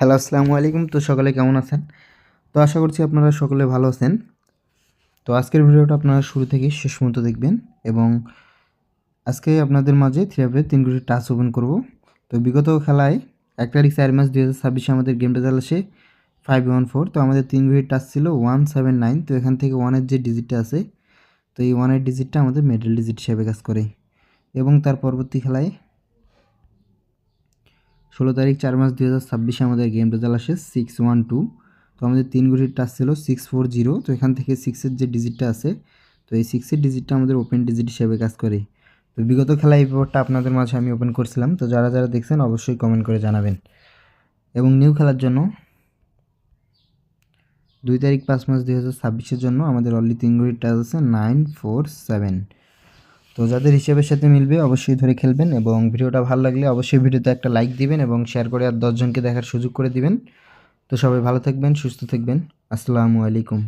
Hello, আসসালামু আলাইকুম। তো সকলে কেমন আছেন? তো আশা করছি আপনারা সকলে ভালো আছেন। তো আজকের ভিডিওটা আপনারা শুরু থেকে শেষ পর্যন্ত দেখবেন এবং আজকে আপনাদের মাঝে থ্রিআপের 3 কোটি টাস্ক ওপেন করব। তো বিগত খেলায় 1 তারিখ 4 মাস 2026 আমাদের গেম রেজাল্ট আসে 514। তো আমাদের 3 কোটি টাস্ক ছিল 179। তো এখান থেকে 1 এর যে ডিজিটটা আছে, তো এই 1 এর ডিজিটটা আমাদের মিডল ডিজিট হিসেবে কাজ করে এবং তার পরবর্তী খেলায় 16 তারিখ 4 মাস 2026 আমাদের গেম রেজাল্ট আসে 612। তো আমাদের 3 কোটির টাচ ছিল 640। তো এখান থেকে 6 এর যে ডিজিটটা আছে, তো এই 6 এর ডিজিটটা আমাদের ওপেন ডিজিট হিসেবে কাজ করে। তো বিগত খেলায় এই পেপারটা আপনাদের মাঝে আমি ওপেন করছিলাম। তো যারা যারা দেখছেন অবশ্যই কমেন্ট করে জানাবেন এবং নিউ খেলার জন্য 2 তারিখ 5 মাস 2026 জন্য আমাদের অলরেডি 3 কোটির টাচ আছে 947। তো যাদের হিসেবের সাথে মিলবে অবশ্যই ধরে খেলবেন এবং ভিডিওটা ভালো লাগলে অবশ্যই ভিডিওতে একটা লাইক দিবেন এবং শেয়ার করে আর 10 জনকে দেখার সুযোগ করে দিবেন। তো সবাই ভালো থাকবেন, সুস্থ থাকবেন। আসসালামু আলাইকুম।